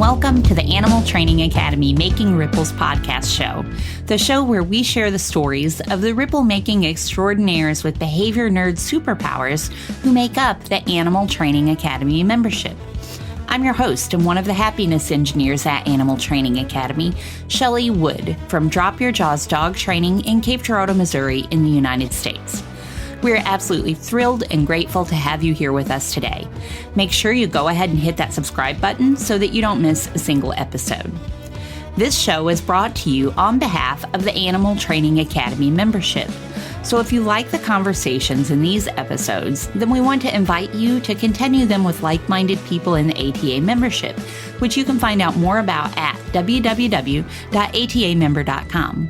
welcome to the Animal Training Academy Making Ripples podcast show, the show where we share the stories of the ripple-making extraordinaires with behavior nerd superpowers who make up the Animal Training Academy membership. I'm your host and one of the happiness engineers at Animal Training Academy, Shelley Wood from Drop Your Jaws Dog Training in Cape Girardeau, Missouri in the United States. We're absolutely thrilled and grateful to have you here with us today. Make sure you go ahead and hit that subscribe button so that you don't miss a single episode. This show is brought to you on behalf of the Animal Training Academy membership. So if you like the conversations in these episodes, then we want to invite you to continue them with like-minded people in the ATA membership, which you can find out more about at www.atamember.com.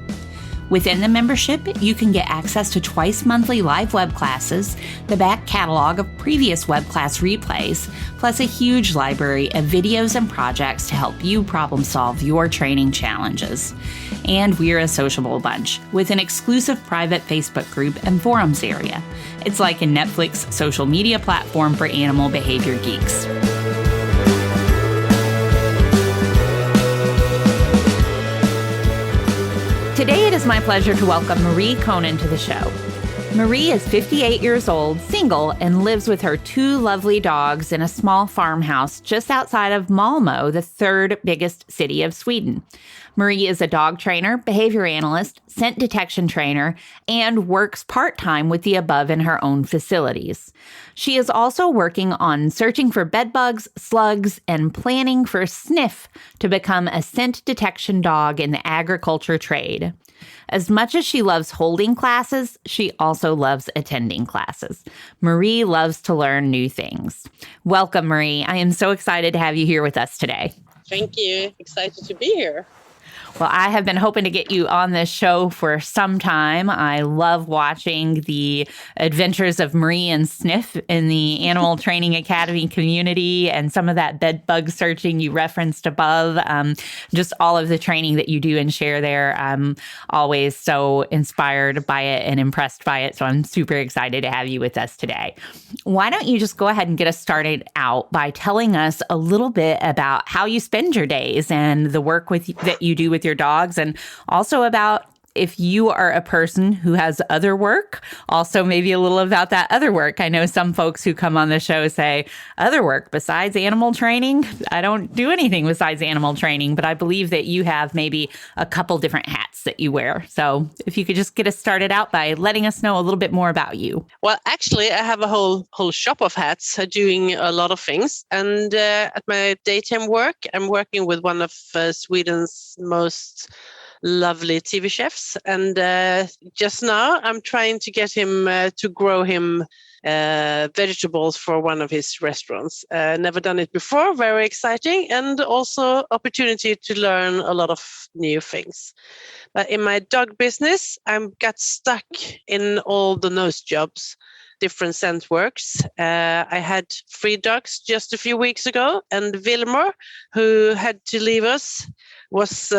Within the membership, you can get access to twice monthly live web classes, the back catalog of previous web class replays, plus a huge library of videos and projects to help you problem solve your training challenges. And we're a sociable bunch with an exclusive private Facebook group and forums area. It's like a Netflix social media platform for animal behavior geeks. Today, it is my pleasure to welcome Marie Koenen to the show. Marie is 58 years old, single, and lives with her two lovely dogs in a small farmhouse just outside of Malmö, the third biggest city of Sweden. Marie is a dog trainer, behavior analyst, scent detection trainer, and works part-time with the above in her own facilities. She is also working on searching for bedbugs, slugs, and planning for Sniff to become a scent detection dog in the agriculture trade. As much as she loves holding classes, she also loves attending classes. Marie loves to learn new things. Welcome, Marie. I am so excited to have you here with us today. Thank you. Excited to be here. Well, I have been hoping to get you on this show for some time. I love watching the adventures of Marie and Sniff in the Animal Training Academy community and some of that bedbug searching you referenced above. Just all of the training that you do and share there. I'm always so inspired by it and impressed by it. So I'm super excited to have you with us today. Why don't you just go ahead and get us started out by telling us a little bit about how you spend your days and the work that you do with your dogs, and also about if you are a person who has other work, also maybe a little about that other work. I know some folks who come on the show say, other work besides animal training? I don't do anything besides animal training, but I believe that you have maybe a couple different hats that you wear. So if you could just get us started out by letting us know a little bit more about you. Well, actually, I have a whole shop of hats doing a lot of things. And at my daytime work, I'm working with one of Sweden's most lovely TV chefs. And just now I'm trying to get him to grow him vegetables for one of his restaurants. Never done it before. Very exciting. And also opportunity to learn a lot of new things. But in my dog business, I got stuck in all the nose jobs, different Scentworks. I had 3 dogs just a few weeks ago, and Wilmer, who had to leave us, was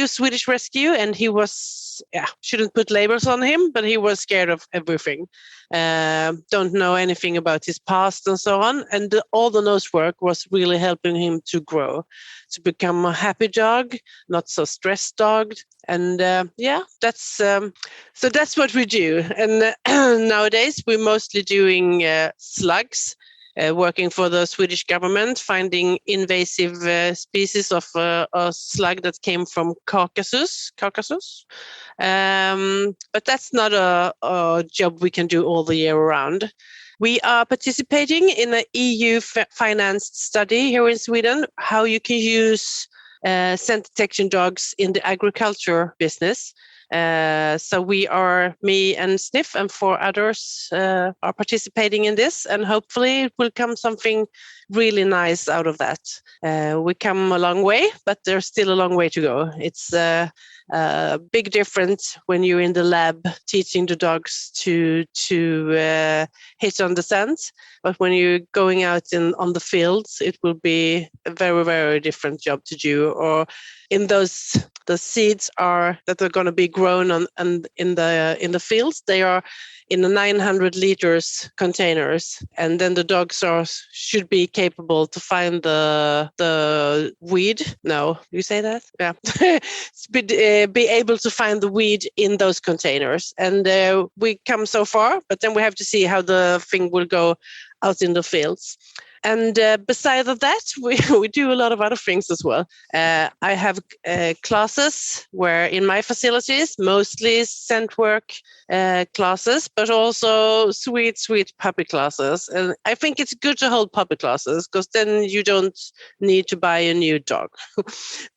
Swedish rescue, and he was, shouldn't put labels on him, but he was scared of everything. Don't know anything about his past and so on. And all the nose work was really helping him to grow, to become a happy dog, not so stressed dog. And that's what we do. And nowadays we're mostly doing slugs. Working for the Swedish government, finding invasive species of a slug that came from Caucasus. But that's not a job we can do all the year around. We are participating in an EU-financed study here in Sweden, how you can use scent detection dogs in the agriculture business. So we are, me and Sniff and 4 others are participating in this, and hopefully it will come something really nice out of that. We come a long way, but there's still a long way to go. It's a big difference when you're in the lab teaching the dogs to hit on the scent. But when you're going out on the fields, it will be a very, very different job to do. Or in the seeds that are going to be grown on and in the fields, they are in a 900 liters containers, and then the dogs should be capable to find the weed. No, you say that? Yeah. Be able to find the weed in those containers. And we come so far, but then we have to see how the thing will go out in the fields. And besides of that, we do a lot of other things as well. I have classes where in my facilities, mostly Scentwork classes, but also sweet puppy classes. And I think it's good to hold puppy classes because then you don't need to buy a new dog.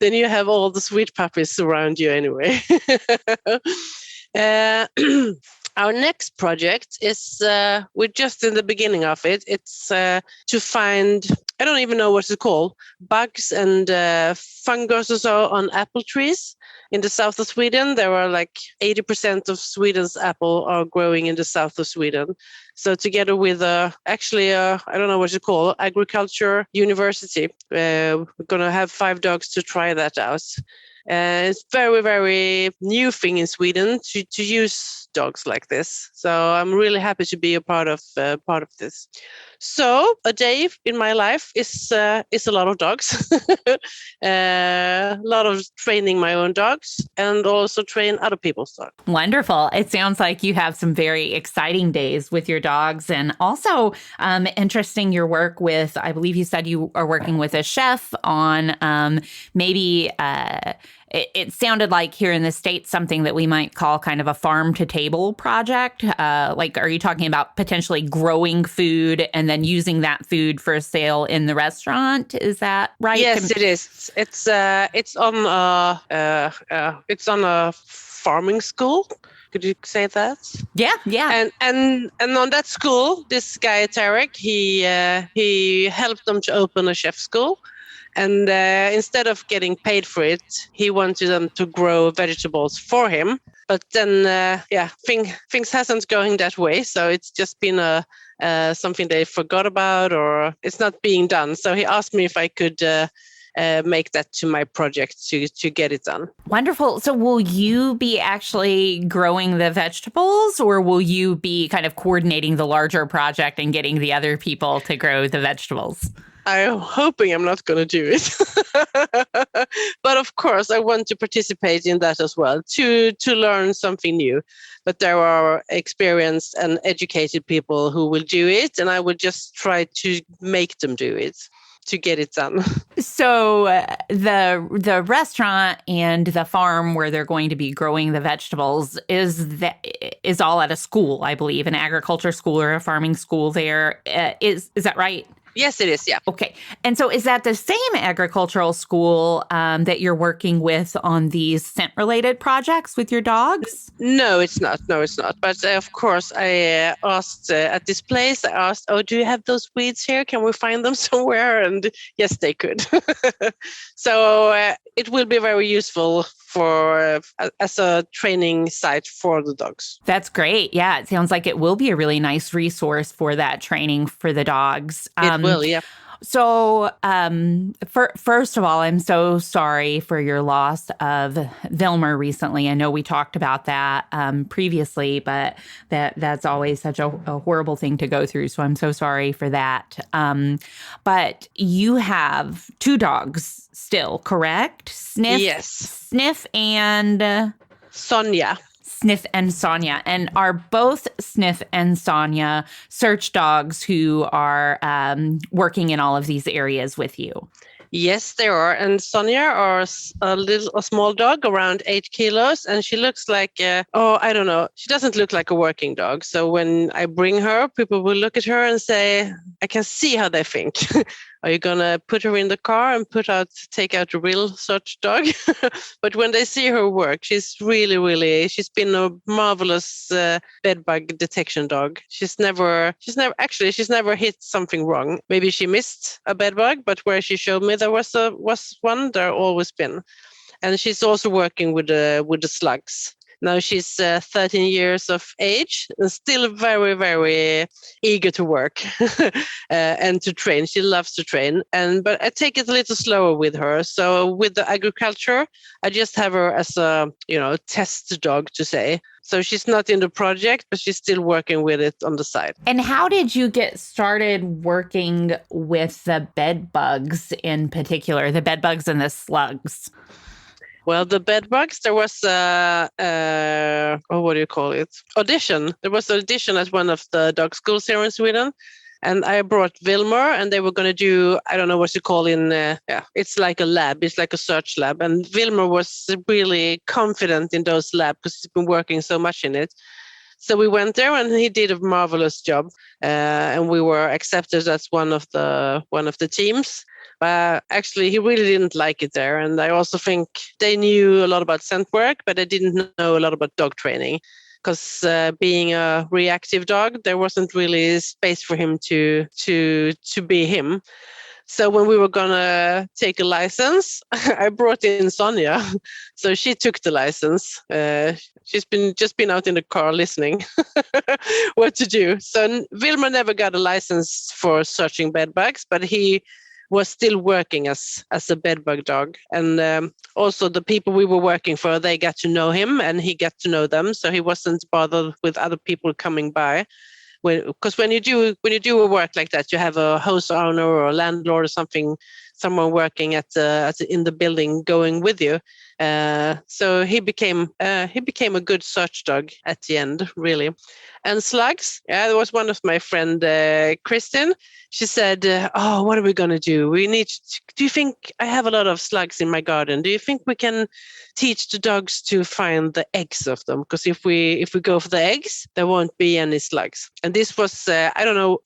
Then you have all the sweet puppies around you anyway. Our next project is, we're just in the beginning of it. It's to find, I don't even know what to call, bugs and fungus or so on apple trees in the south of Sweden. There are like 80% of Sweden's apple are growing in the south of Sweden. So together with I don't know what to call, agriculture university, we're going to have 5 dogs to try that out. It's very, very new thing in Sweden to use dogs like this. So I'm really happy to be a part of this. So a day in my life is a lot of dogs, a lot of training my own dogs and also train other people's dogs. Wonderful. It sounds like you have some very exciting days with your dogs, and also interesting your work with, I believe you said you are working with a chef on maybe it sounded like here in the States something that we might call kind of a farm to table project. Like, are you talking about potentially growing food and then using that food for sale in the restaurant? Is that right? Yes, it is. It's on a farming school. Could you say that? Yeah. And on that school, this guy Tarek, he helped them to open a chef school. And instead of getting paid for it, he wanted them to grow vegetables for him. But then, things hasn't going that way. So it's just been something they forgot about, or it's not being done. So he asked me if I could make that to my project to get it done. Wonderful. So will you be actually growing the vegetables, or will you be kind of coordinating the larger project and getting the other people to grow the vegetables? I'm hoping I'm not going to do it. But of course, I want to participate in that as well, to learn something new. But there are experienced and educated people who will do it, and I will just try to make them do it, to get it done. So the restaurant and the farm where they're going to be growing the vegetables is all at a school, I believe, an agriculture school or a farming school there. Is that right? Yes, it is. Yeah. Okay. And so is that the same agricultural school that you're working with on these scent-related projects with your dogs? No, it's not. But of course, I asked at this place, oh, do you have those weeds here? Can we find them somewhere? And yes, they could. So it will be very useful for as a training site for the dogs. That's great. Yeah, it sounds like it will be a really nice resource for that training for the dogs. It will, yeah. So, first of all, I'm so sorry for your loss of Vilmer recently. I know we talked about that previously, but that's always such a horrible thing to go through. So I'm so sorry for that. But you have 2 dogs still, correct? Sniff, yes. Sniff and Sonia. Sniff and Sonia, and are both Sniff and Sonia search dogs who are working in all of these areas with you? Yes, they are. And Sonia are a small dog, around 8 kilos, and she looks like, I don't know. She doesn't look like a working dog. So when I bring her, people will look at her and say, I can see how they think. Are you going to put her in the car and take out the real search dog? But when they see her work, she's she's been a marvelous bedbug detection dog. She's never hit something wrong. Maybe she missed a bedbug, but where she showed me there was one, there always been. And she's also working with the slugs. Now she's 13 years of age and still very, very eager to work and to train. She loves to train. But I take it a little slower with her. So with the agriculture, I just have her as a, test dog to say. So she's not in the project, but she's still working with it on the side. And how did you get started working with the bedbugs in particular, the bedbugs and the slugs? Well, the Bedbugs, there was what do you call it? Audition. There was an audition at one of the dog schools here in Sweden. And I brought Wilmer, and they were going to do, I don't know what you call it's like a lab. It's like a search lab. And Wilmer was really confident in those labs because he's been working so much in it. So we went there, and he did a marvelous job. And we were accepted as one of the teams. Actually, he really didn't like it there. And I also think they knew a lot about Scentwork, but they didn't know a lot about dog training. Because being a reactive dog, there wasn't really space for him to be him. So when we were gonna take a license, I brought in Sonia. So she took the license. She's just been out in the car listening what to do. So Wilmer never got a license for searching bedbugs, but he was still working as a bedbug dog. And also the people we were working for, they got to know him and he got to know them. So he wasn't bothered with other people coming by. Because when you do a work like that, you have a house owner or a landlord or someone working in the building going with you. So he became a good search dog at the end, really. And slugs, there was one of my friend, Kristen. She said, what are we going to do? Do you think I have a lot of slugs in my garden? Do you think we can teach the dogs to find the eggs of them? Because if we go for the eggs, there won't be any slugs. And this was, I don't know,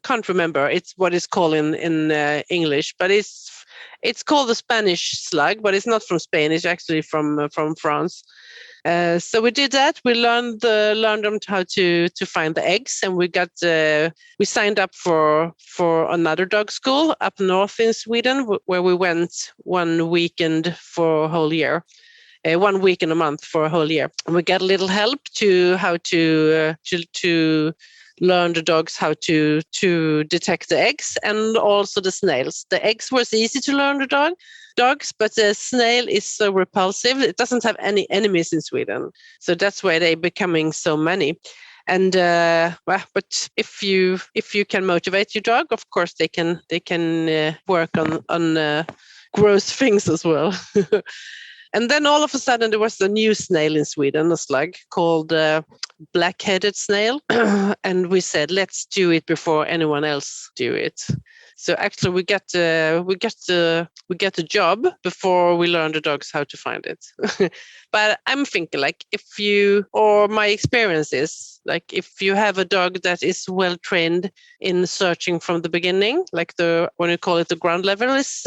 can't remember. It's what it's called in English, but it's called the Spanish slug, but it's not from Spain. It's actually from France. So we did that. We learned them how to find the eggs, and we signed up for another dog school up north in Sweden, where we went one weekend for a whole year. 1 week in a month for a whole year. And we got a little help to how to learn the dogs how to detect the eggs and also the snails. The eggs was easy to learn the dogs, but the snail is so repulsive. It doesn't have any enemies in Sweden. So that's why they're becoming so many. And but if you can motivate your dog, of course they can work on gross things as well. And then all of a sudden there was a new snail in Sweden, a slug called black-headed snail. And we said, let's do it before anyone else do it. So actually we got the job before we learned the dogs how to find it. But I'm thinking my experience is like if you have a dog that is well trained in searching from the beginning, like when you call it the ground level is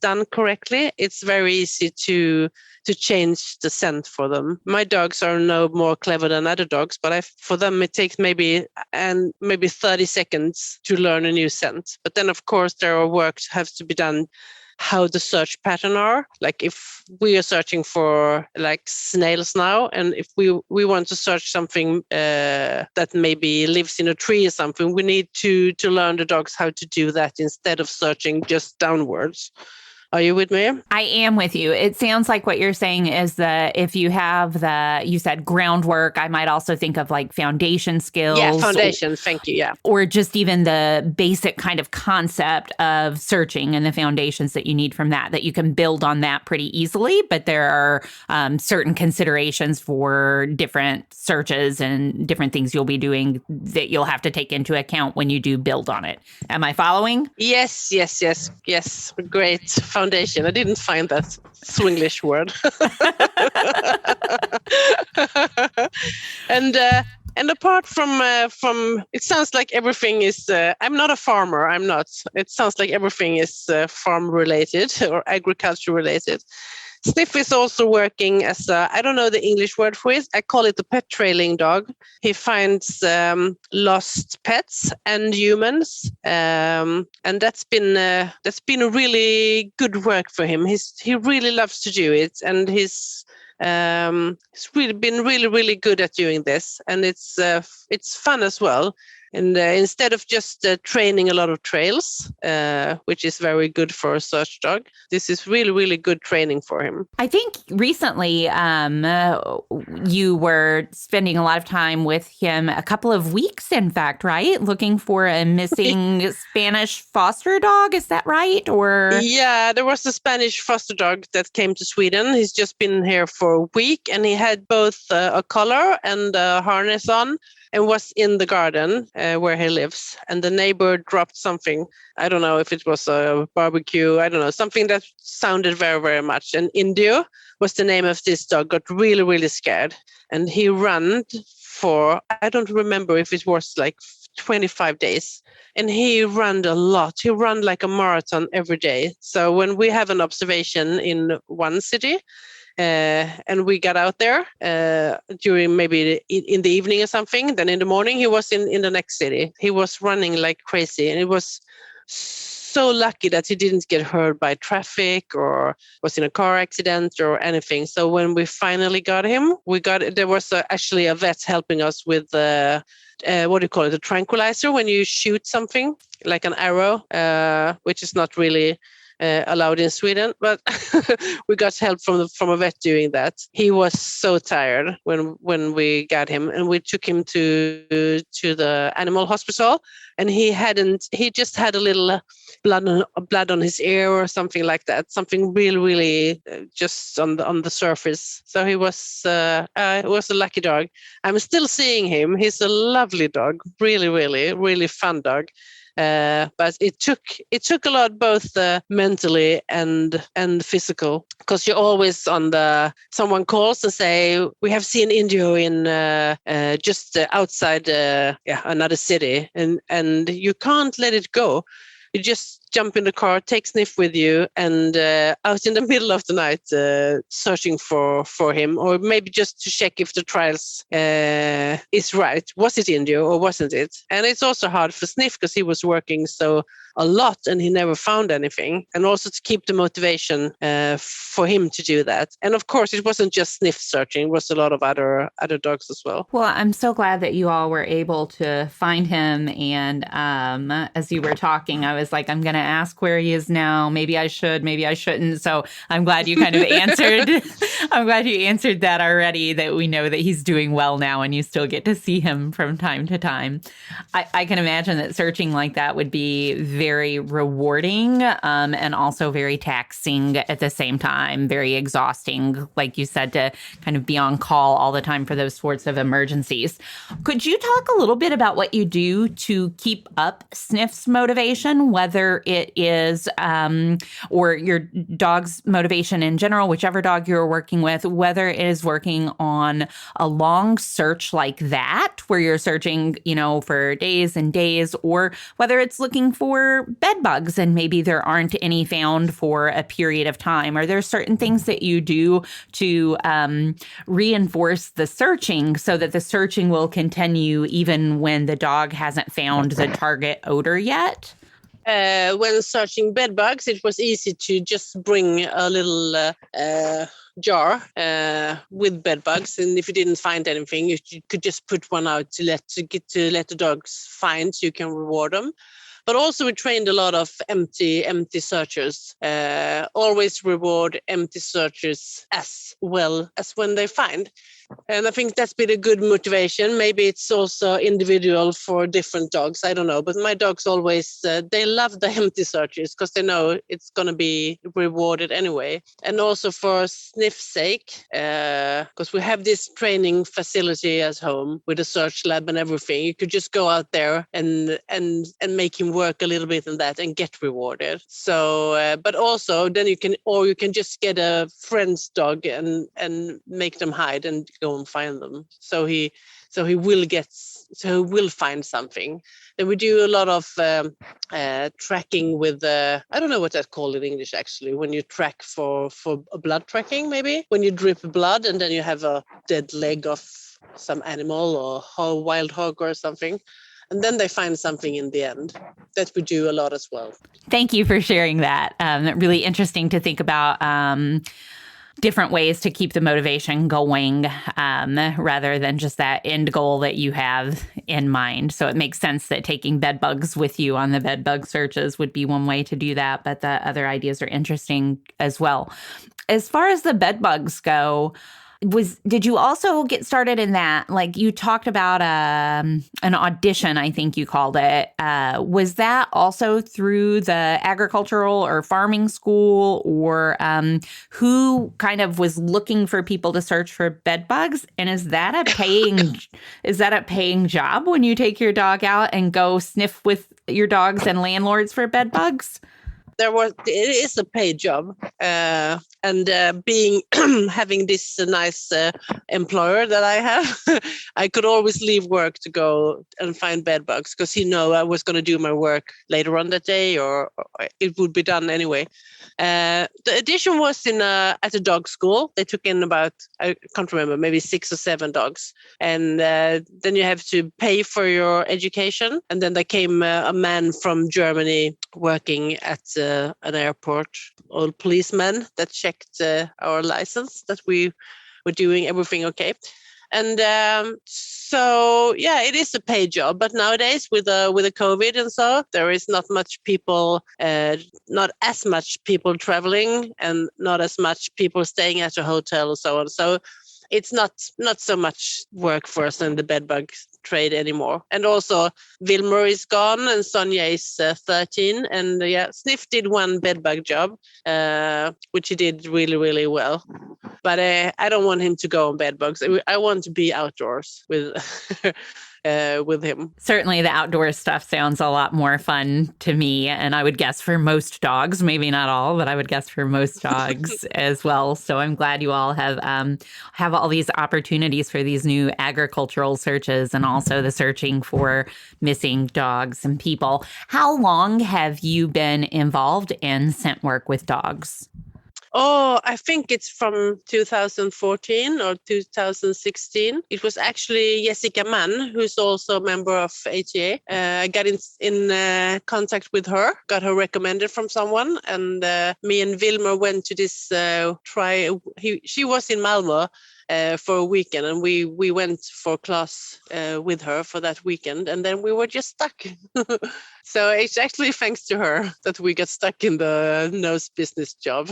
done correctly, it's very easy to change the scent for them. My dogs are no more clever than other dogs, but for them it takes maybe 30 seconds to learn a new scent. But then of course there are works have to be done how the search pattern are. Like if we are searching for like snails now, and if we want to search something that maybe lives in a tree or something, we need to learn the dogs how to do that instead of searching just downwards. Are you with me? I am with you. It sounds like what you're saying is that if you have you said groundwork, I might also think of like foundation skills. Yeah, foundation. Thank you. Yeah. Or just even the basic kind of concept of searching and the foundations that you need from that you can build on that pretty easily. But there are certain considerations for different searches and different things you'll be doing that you'll have to take into account when you do build on it. Am I following? Yes. Great foundation. I didn't find that Swinglish word. And apart from it sounds like everything is. I'm not a farmer. I'm not. It sounds like everything is farm related or agriculture related. Sniff is also working as I don't know the English word for it. I call it the pet trailing dog. He finds lost pets and humans, and that's been a really good work for him. He really loves to do it, and He's really been really good at doing this, and it's fun as well. And instead of just training a lot of trails, which is very good for a search dog, this is really good training for him. I think recently you were spending a lot of time with him, a couple of weeks, in fact, right? Looking for a missing Spanish foster dog. Is that right? Or yeah, there was a Spanish foster dog that came to Sweden. He's just been here for a week, and he had both a collar and a harness on, and was in the garden where he lives. And the neighbor dropped something. I don't know if it was a barbecue. I don't know, something that sounded very much. And Indio was the name of this dog, got really scared. And he ran for, I don't remember if it was like 25 days. And he ran a lot. He ran like a marathon every day. So when we have an observation in one city, and we got out there during maybe in the evening or something. Then in the morning, he was in the next city. He was running like crazy. And it was so lucky that he didn't get hurt by traffic or was in a car accident or anything. So when we finally got him, there was actually a vet helping us with what do you call it? A tranquilizer when you shoot something like an arrow, which is not really allowed in Sweden, but we got help from a vet doing that. He was so tired when we got him, and we took him to the animal hospital, and he just had a little blood on his ear or something like that, something really just on the surface. So he was it was a lucky dog. I'm still seeing him. He's a lovely dog, really fun dog. But it took a lot, both mentally and physical, because you're always someone calls and say, we have seen Indio in just outside another city, and you can't let it go. You just jump in the car, take Sniff with you, and out in the middle of the night searching for him, or maybe just to check if the trials is right. Was it Indio or wasn't it? And it's also hard for Sniff because he was working so a lot and he never found anything. And also to keep the motivation for him to do that. And of course, it wasn't just Sniff searching, it was a lot of other dogs as well. Well, I'm so glad that you all were able to find him. And as you were talking, I was like, I'm going to ask where he is now. Maybe I should, maybe I shouldn't. So I'm glad you kind of answered. I'm glad you answered that already, that we know that he's doing well now and you still get to see him from time to time. I can imagine that searching like that would be very rewarding and also very taxing at the same time, very exhausting, like you said, to kind of be on call all the time for those sorts of emergencies. Could you talk a little bit about what you do to keep up Sniff's motivation, whether it is, or your dog's motivation in general, whichever dog you're working with, whether it is working on a long search like that, where you're searching, for days and days, or whether it's looking for bedbugs and maybe there aren't any found for a period of time? Are there certain things that you do to reinforce the searching so that the searching will continue even when the dog hasn't found the target odor yet? When searching bedbugs, it was easy to just bring a little jar with bedbugs, and if you didn't find anything, you could just put one out to let the dogs find, so you can reward them. But also we trained a lot of empty searchers. Always reward empty searchers as well as when they find. And I think that's been a good motivation. Maybe it's also individual for different dogs. I don't know. But my dogs always, they love the empty searches because they know it's going to be rewarded anyway. And also for Sniff's sake, because we have this training facility at home with a search lab and everything. You could just go out there and make him work a little bit in that and get rewarded. So, but also then you can just get a friend's dog and make them hide and go and find them. So he will find something. Then we do a lot of tracking with I don't know what that's called in English actually. When you track for blood tracking, maybe when you drip blood and then you have a dead leg of some animal or a wild hog or something. And then they find something in the end. That we do a lot as well. Thank you for sharing that. Really interesting to think about different ways to keep the motivation going rather than just that end goal that you have in mind. So it makes sense that taking Bedbugs with you on the Bedbug searches would be one way to do that, but the other ideas are interesting as well. As far as the Bedbugs go, did you also get started in that? Like you talked about an audition, I think you called it. Was that also through the agricultural or farming school, or who kind of was looking for people to search for bed bugs? And is that a paying job when you take your dog out and go sniff with your dogs and landlords for bed bugs? It is a paid job, and being having this nice employer that I have, I could always leave work to go and find bed bugs because he knew I was going to do my work later on that day, or it would be done anyway. The audition was at a dog school. They took in about, I can't remember, maybe 6 or 7 dogs, and then you have to pay for your education. And then there came a man from Germany working at an airport, old policeman that checked our license, that we were doing everything okay. And so, yeah, it is a paid job. But nowadays, with the COVID and so, there is not as much people traveling, and not as much people staying at a hotel and so on. So it's not so much work for us in the bedbug trade anymore. And also Wilmer is gone and Sonia is 13. And Sniff did one bedbug job, which he did really, really well. But I don't want him to go on bedbugs. I want to be outdoors with him. Certainly the outdoor stuff sounds a lot more fun to me. And I would guess for most dogs, maybe not all, but I would guess for most dogs as well. So I'm glad you all have all these opportunities for these new agricultural searches and also the searching for missing dogs and people. How long have you been involved in scent work with dogs? Oh, I think it's from 2014 or 2016. It was actually Jessica Mann, who's also a member of ATA. I got in contact with her, got her recommended from someone, and me and Wilmer went to this she was in Malmö for a weekend, and we went for class with her for that weekend, and then we were just stuck. So it's actually thanks to her that we got stuck in the nose business job.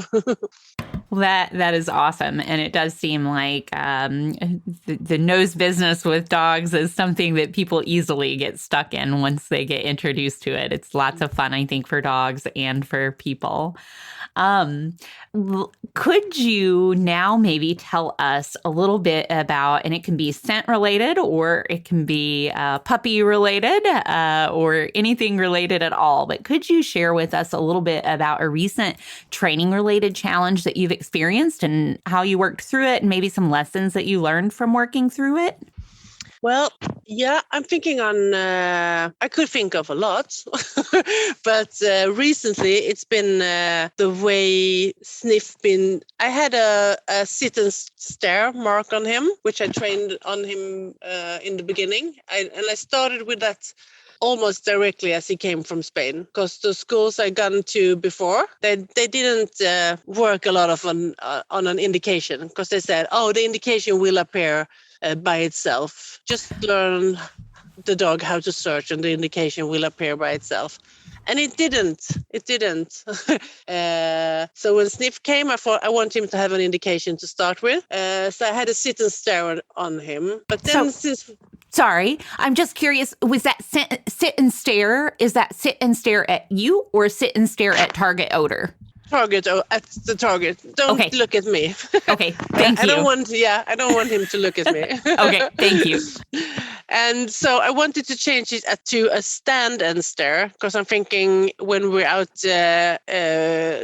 Well, that is awesome. And it does seem like the nose business with dogs is something that people easily get stuck in once they get introduced to it. It's lots of fun, I think, for dogs and for people. Could you now maybe tell us a little bit about, and it can be scent related or it can be puppy related or anything related at all, but could you share with us a little bit about a recent training related challenge that you've experienced and how you worked through it and maybe some lessons that you learned from working through it? Well, yeah, I'm thinking I could think of a lot, but recently it's been the way Sniff I had a sit and stare mark on him, which I trained on him in the beginning. I started with that almost directly as he came from Spain, because the schools I gone to before, they didn't work a lot on an indication, because they said, oh, the indication will appear by itself. Just learn the dog how to search and the indication will appear by itself. And it didn't. So when Sniff came, I thought I want him to have an indication to start with. So I had to sit and stare on him. But then Sorry, I'm just curious, was that sit and stare? Is that sit and stare at you or sit and stare at target odor? Target at the target. Don't look at me. Okay, thank you. I don't want him to look at me. Okay, thank you. And so I wanted to change it to a stand and stare, because I'm thinking when we're out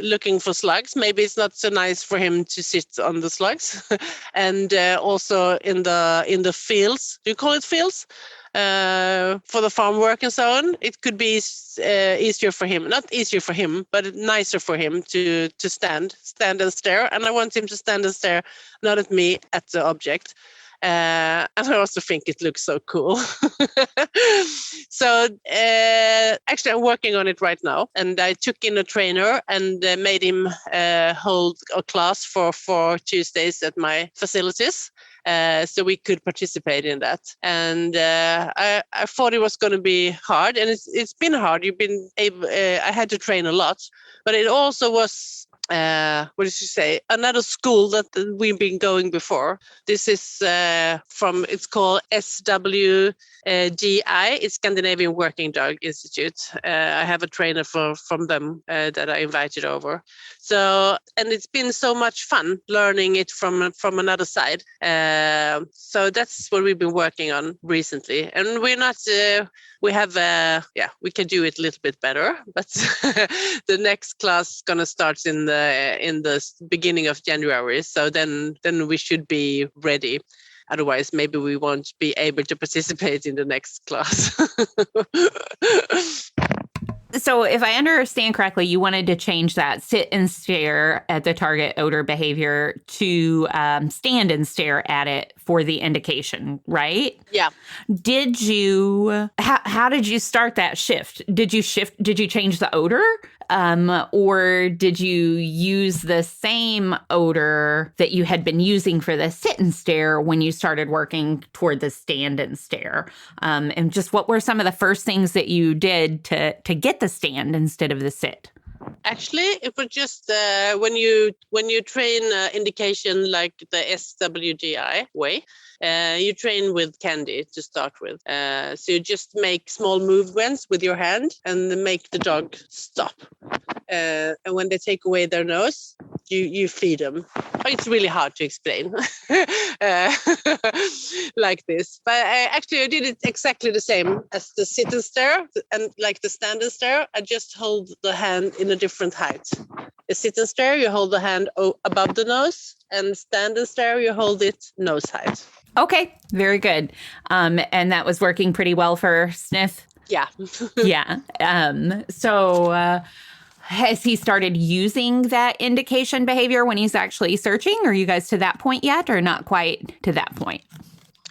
looking for slugs, maybe it's not so nice for him to sit on the slugs. And also in the fields. Do you call it fields? For the farm work and so on, it could be easier for him. Not easier for him, but nicer for him to stand and stare. And I want him to stand and stare, not at me, at the object. And I also think it looks so cool. So actually, I'm working on it right now. And I took in a trainer and made him hold a class for 4 Tuesdays at my facilities. So we could participate in that. And I thought it was going to be hard. And it's been hard. I had to train a lot. But it also was what did you say? Another school that we've been going before. This is it's called SWDI. It's Scandinavian Working Dog Institute. I have a trainer from them that I invited over. So, and it's been so much fun learning it from another side. So that's what we've been working on recently. And we're not, we can do it a little bit better, but the next class is going to start in the beginning of January. So then we should be ready. Otherwise, maybe we won't be able to participate in the next class. So if I understand correctly, you wanted to change that sit and stare at the target odor behavior to stand and stare at it for the indication, right? Yeah. Did you, how did you start that shift? Did you change the odor? Or did you use the same odor that you had been using for the sit and stare when you started working toward the stand and stare? And just what were some of the first things that you did to get the stand instead of the sit? Actually, it was just when you train indication like the SWDI way, you train with candy to start with. So you just make small movements with your hand and make the dog stop. And when they take away their nose, you feed them. Oh, it's really hard to explain like this. But I did it exactly the same as the sit and stare, and like the stand and stare. I just hold the hand in a different height. The sit and stare, you hold the hand above the nose, and stand and stare, you hold it nose height. Okay, very good. And that was working pretty well for Sniff? Yeah. Yeah. So has he started using that indication behavior when he's actually searching? Are you guys to that point yet, or not quite to that point?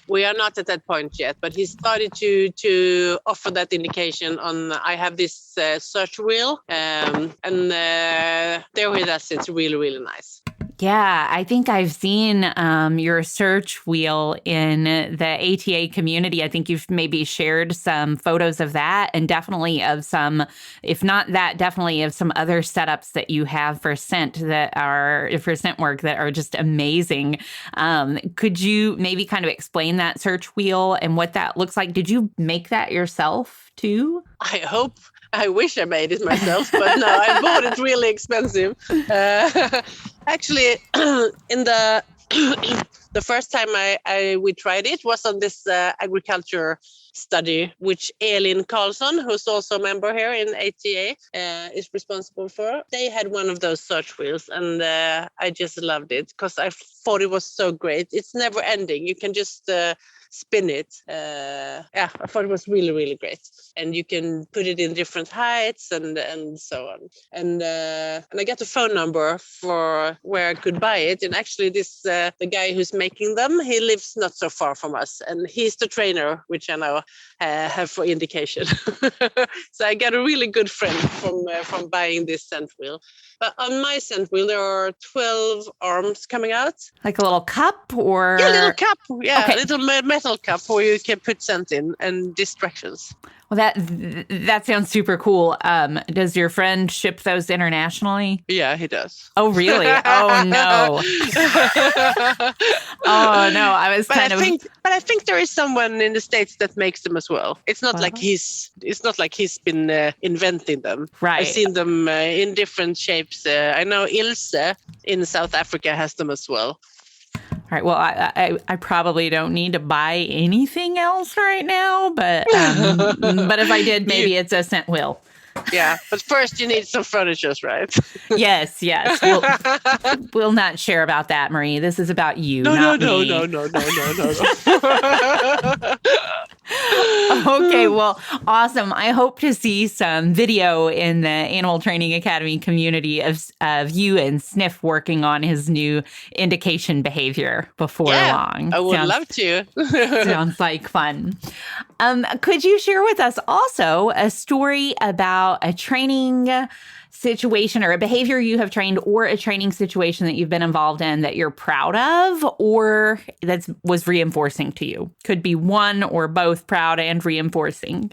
We are not at that point yet, but he started to offer that indication on, I have this search wheel, and there he does. It's really, really nice. Yeah, I think I've seen your search wheel in the ATA community. I think you've maybe shared some photos of that, and definitely of some, if not that, definitely of some other setups that you have for Scentwork that are just amazing. Could you maybe kind of explain that search wheel and what that looks like? Did you make that yourself too? I wish I made it myself, but no, I bought it really expensive. Actually, in the first time we tried it was on this agriculture study, which Elin Karlsson, who's also a member here in ATA, is responsible for. They had one of those search wheels, and I just loved it because I thought it was so great. It's never ending. You can just spin it. I thought it was really, really great. And you can put it in different heights and so on. And I got a phone number for where I could buy it. And actually the guy who's making them, he lives not so far from us. And he's the trainer, which I now have for indication. So I got a really good friend from buying this scent wheel. But on my scent wheel, there are 12 arms coming out. Like a little cup or? Yeah, a little cup. Yeah, okay. A little metal cup where you can put scent in and distractions. Well, that sounds super cool. Does your friend ship those internationally? Yeah, he does. Oh, really? Oh, no. Oh, no. I was But I think there is someone in the States that makes them as well. It's not like he's been inventing them. Right. I've seen them in different shapes. I know Ilse in South Africa has them as well. All right. Well, I probably don't need to buy anything else right now, but if I did, maybe it's a scent wheel. Yeah, but first you need some furniture, right? Yes. We'll not share about that, Marie. This is about you, not me. No. Okay, well, awesome. I hope to see some video in the Animal Training Academy community of you and Sniff working on his new indication behavior before Yeah, long. I would love to. Sounds like fun. Could you share with us also a story about a training situation or a behavior you have trained or a training situation that you've been involved in that you're proud of or that was reinforcing to you? Could be one or both, proud and reinforcing.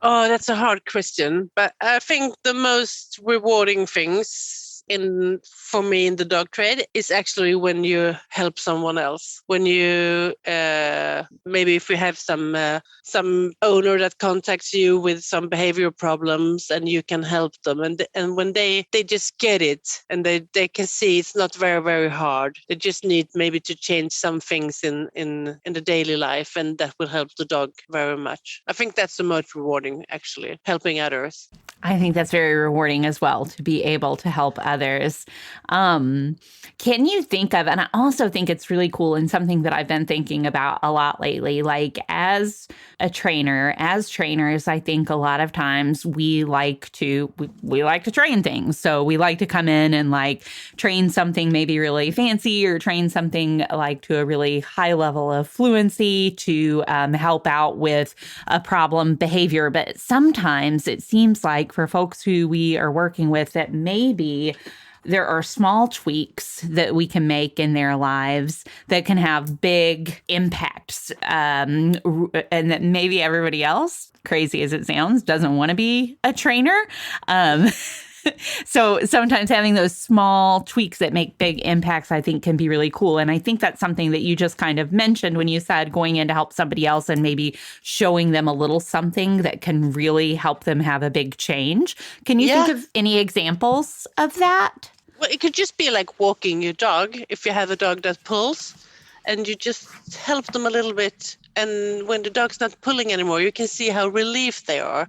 Oh, that's a hard question. But I think the most rewarding things for me in the dog trade is actually when you help someone else. When you maybe if you have some owner that contacts you with some behavioral problems and you can help them, and when they just get it and they can see it's not very, very hard. They just need maybe to change some things in the daily life, and that will help the dog very much. I think that's the most rewarding, actually, helping others. I think that's very rewarding as well to be able to help others. Can you think of, and I also think it's really cool and something that I've been thinking about a lot lately, like as a trainer, as trainers, I think a lot of times we like to train things. So we like to come in and like train something maybe really fancy or train something like to a really high level of fluency to help out with a problem behavior. But sometimes it seems like for folks who we are working with that maybe there are small tweaks that we can make in their lives that can have big impacts, and that maybe everybody else, crazy as it sounds, doesn't want to be a trainer. So sometimes having those small tweaks that make big impacts, I think, can be really cool. And I think that's something that you just kind of mentioned when you said going in to help somebody else and maybe showing them a little something that can really help them have a big change. Can you think of any examples of that? Well, it could just be like walking your dog. If you have a dog that pulls and you just help them a little bit. And when the dog's not pulling anymore, you can see how relieved they are.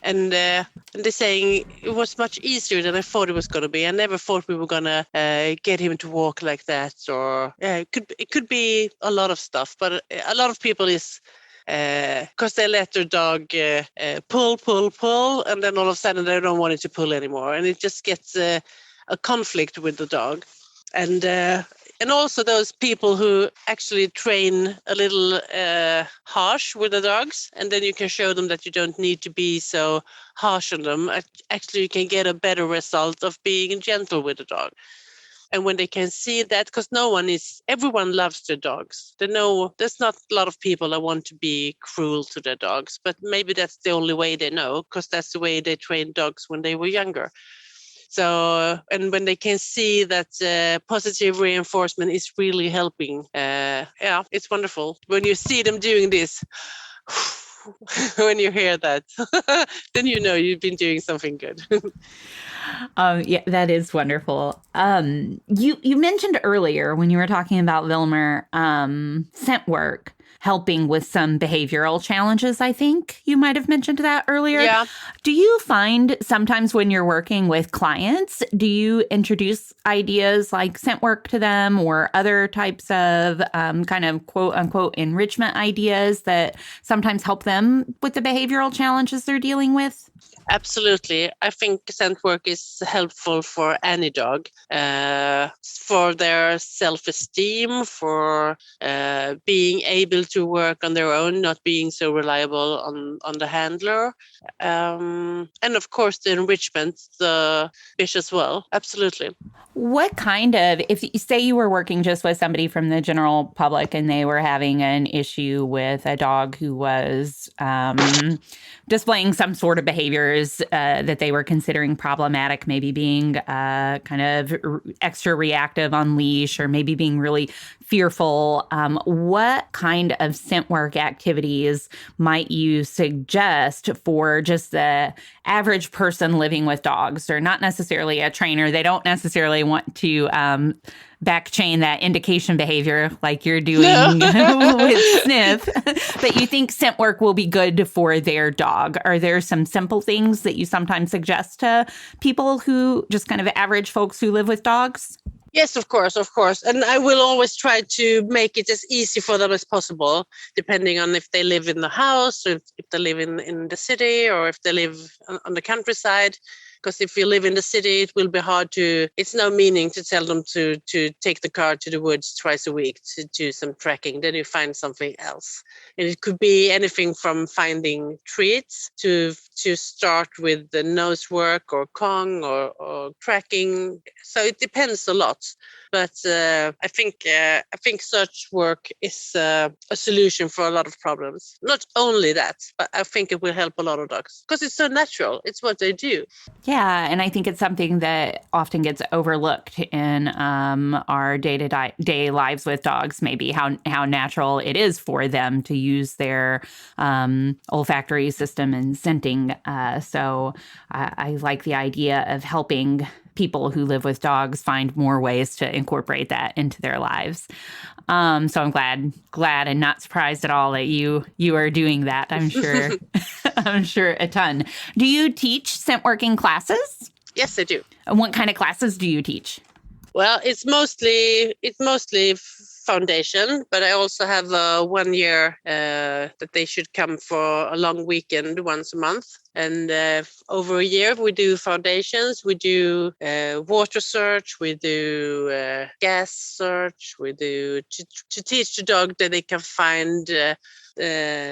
And they're saying it was much easier than I thought it was going to be. I never thought we were going to get him to walk like that. Or it could be a lot of stuff. But a lot of people is because they let their dog pull, and then all of a sudden they don't want it to pull anymore. And it just gets a conflict with the dog. And also those people who actually train a little harsh with the dogs, and then you can show them that you don't need to be so harsh on them. Actually, you can get a better result of being gentle with the dog. And when they can see that, because everyone loves their dogs. They know there's not a lot of people that want to be cruel to their dogs, but maybe that's the only way they know, because that's the way they trained dogs when they were younger. So, and when they can see that positive reinforcement is really helping, it's wonderful. When you see them doing this, when you hear that, then you know you've been doing something good. Yeah, that is wonderful. You mentioned earlier when you were talking about Vilmer, Scentwork helping with some behavioral challenges, I think you might have mentioned that earlier. Yeah. Do you find sometimes when you're working with clients, do you introduce ideas like Scentwork to them or other types of kind of quote unquote enrichment ideas that sometimes help them with the behavioral challenges they're dealing with? Absolutely. I think Scentwork is helpful for any dog, for their self-esteem, for being able to work on their own, not being so reliable on the handler. And of course, the enrichment, the fish as well. Absolutely. What kind of, if you say you were working just with somebody from the general public and they were having an issue with a dog who was displaying some sort of behaviors that they were considering problematic, maybe being kind of extra reactive on leash or maybe being really fearful, what kind of Scentwork activities might you suggest for just the average person living with dogs, or not necessarily a trainer? They don't necessarily want to back chain that indication behavior like you're doing with Sniff, but you think Scentwork will be good for their dog. Are there some simple things that you sometimes suggest to people who just kind of average folks who live with dogs? Yes, of course, of course. And I will always try to make it as easy for them as possible, depending on if they live in the house, or if they live in the city, or if they live on the countryside. Because if you live in the city, it will be hard to, it's no meaning to tell them to take the car to the woods twice a week to do some trekking. Then you find something else. And it could be anything from finding treats to start with the nose work or Kong or tracking. So it depends a lot. But I think search work is a solution for a lot of problems. Not only that, but I think it will help a lot of dogs because it's so natural. It's what they do. Yeah, and I think it's something that often gets overlooked in our day-to-day lives with dogs, maybe how natural it is for them to use their olfactory system and scenting. So I like the idea of helping people who live with dogs find more ways to incorporate that into their lives. So I'm glad and not surprised at all that you are doing that. I'm sure, I'm sure a ton. Do you teach scent working classes? Yes, I do. And what kind of classes do you teach? Well, it's mostly foundation, but I also have 1 year that they should come for a long weekend once a month. And over a year, we do foundations, we do water search, we do gas search, we do to teach the dog that they can find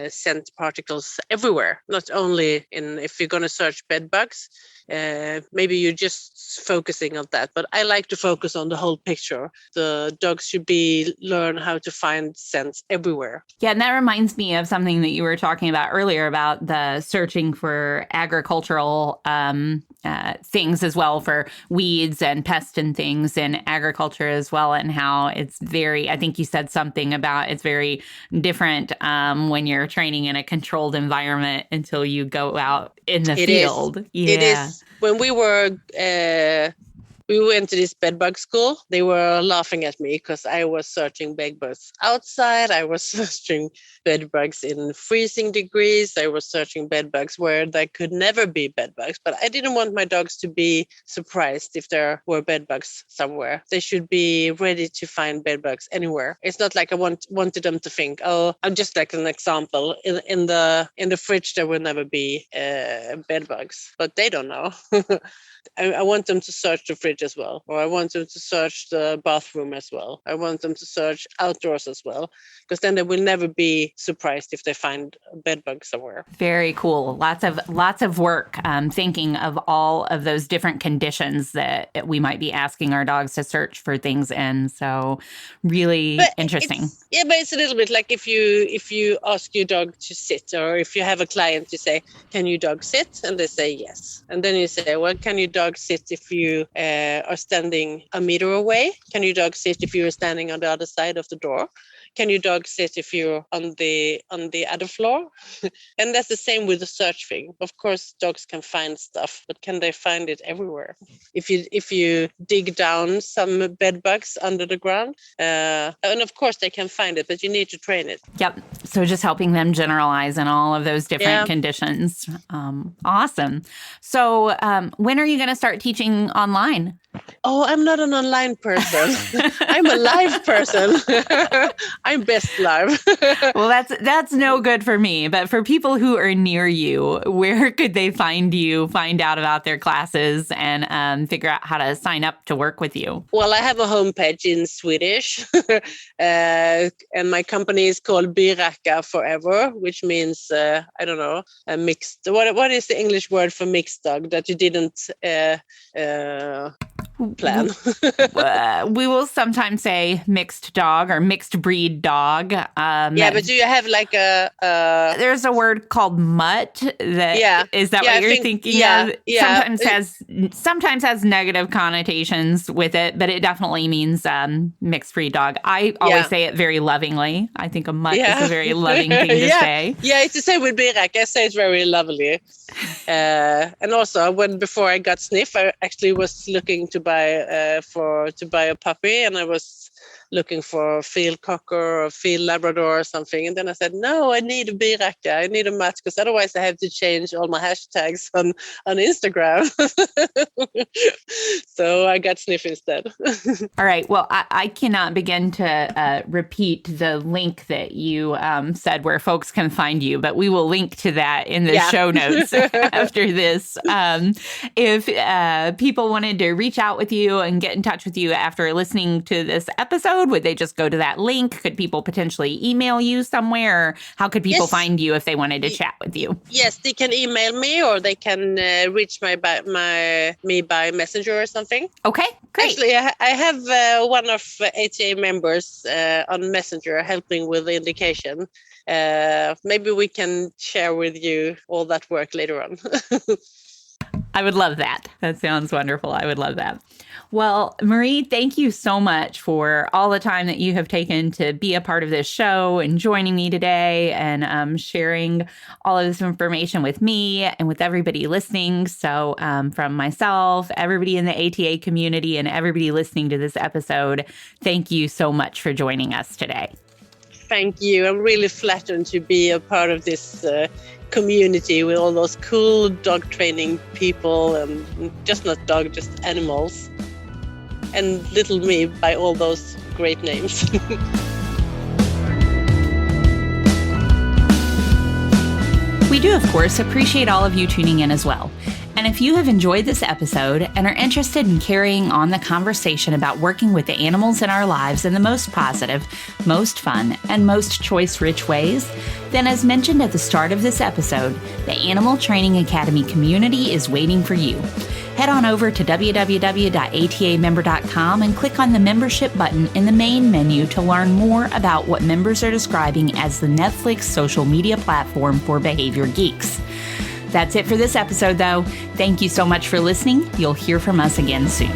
scent particles everywhere, not only if you're going to search bed bugs. Maybe you're just focusing on that, but I like to focus on the whole picture. The dogs should learn how to find scents everywhere. Yeah, and that reminds me of something that you were talking about earlier about the searching for agricultural things as well, for weeds and pests and things in agriculture as well, and how it's I think you said something about it's very different when you're training in a controlled environment until you go out in the field. It is. When we went to this bedbug school, they were laughing at me because I was searching bedbugs outside. I was searching bedbugs in freezing degrees. I was searching bedbugs where there could never be bedbugs. But I didn't want my dogs to be surprised if there were bedbugs somewhere. They should be ready to find bedbugs anywhere. It's not like I wanted them to think, oh, I'm just like an example. In the fridge there will never be bedbugs, but they don't know. I want them to search the fridge as well, or I want them to search the bathroom as well. I want them to search outdoors as well, because then they will never be surprised if they find a bed bug somewhere. Very cool. Lots of work thinking of all of those different conditions that we might be asking our dogs to search for things in. So really interesting. But it's a little bit like if you ask your dog to sit, or if you have a client, you say, "Can your dog sit?" and they say yes, and then you say, "Well, can your dog sit if you are standing a meter away? Can your dog sit if you are standing on the other side of the door? Can your dog sit if you're on the other floor?" And that's the same with the search thing. Of course, dogs can find stuff, but can they find it everywhere? If you dig down some bed bugs under the ground, and of course they can find it, but you need to train it. Yep. So just helping them generalize in all of those different conditions. Awesome. So when are you going to start teaching online? Oh, I'm not an online person. I'm a live person. I'm best live. Well, that's no good for me. But for people who are near you, where could they find you, find out about their classes, and figure out how to sign up to work with you? Well, I have a homepage in Swedish, and my company is called Byrackaforever, which means, I don't know, a mixed. What is the English word for mixed dog that you didn't plan? We will sometimes say mixed dog or mixed breed dog. But do you have like there's a word called mutt that is that what you're thinking of? Sometimes has negative connotations with it, but it definitely means mixed breed dog. I always say it very lovingly. I think a mutt is a very loving thing to say. Yeah, it's the same with Birak. I say it's very lovely. And also before I got Sniff, I actually was looking to buy a puppy, and I was looking for a field cocker or a field Labrador or something. And then I said, no, I need a Byracka. I need a match, because otherwise I have to change all my hashtags on Instagram. So I got Sniff instead. All right. Well, I cannot begin to repeat the link that you said where folks can find you, but we will link to that in the show notes after this. If people wanted to reach out with you and get in touch with you after listening to this episode, would they just go to that link? Could people potentially email you somewhere? How could people find you if they wanted to chat with you? Yes, they can email me, or they can reach me by Messenger or something. Okay, great. Actually, I have one of ATA members on Messenger helping with the indication. Maybe we can share with you all that work later on. I would love that. That sounds wonderful. I would love that. Well, Marie, thank you so much for all the time that you have taken to be a part of this show and joining me today and sharing all of this information with me and with everybody listening. So from myself, everybody in the ATA community, and everybody listening to this episode, thank you so much for joining us today. Thank you. I'm really flattered to be a part of this community with all those cool dog training people, and just not dog, just animals, and little me by all those great names. We do, of course, appreciate all of you tuning in as well. And if you have enjoyed this episode and are interested in carrying on the conversation about working with the animals in our lives in the most positive, most fun, and most choice-rich ways, then as mentioned at the start of this episode, the Animal Training Academy community is waiting for you. Head on over to www.atamember.com and click on the membership button in the main menu to learn more about what members are describing as the Netflix social media platform for behavior geeks. That's it for this episode, though. Thank you so much for listening. You'll hear from us again soon.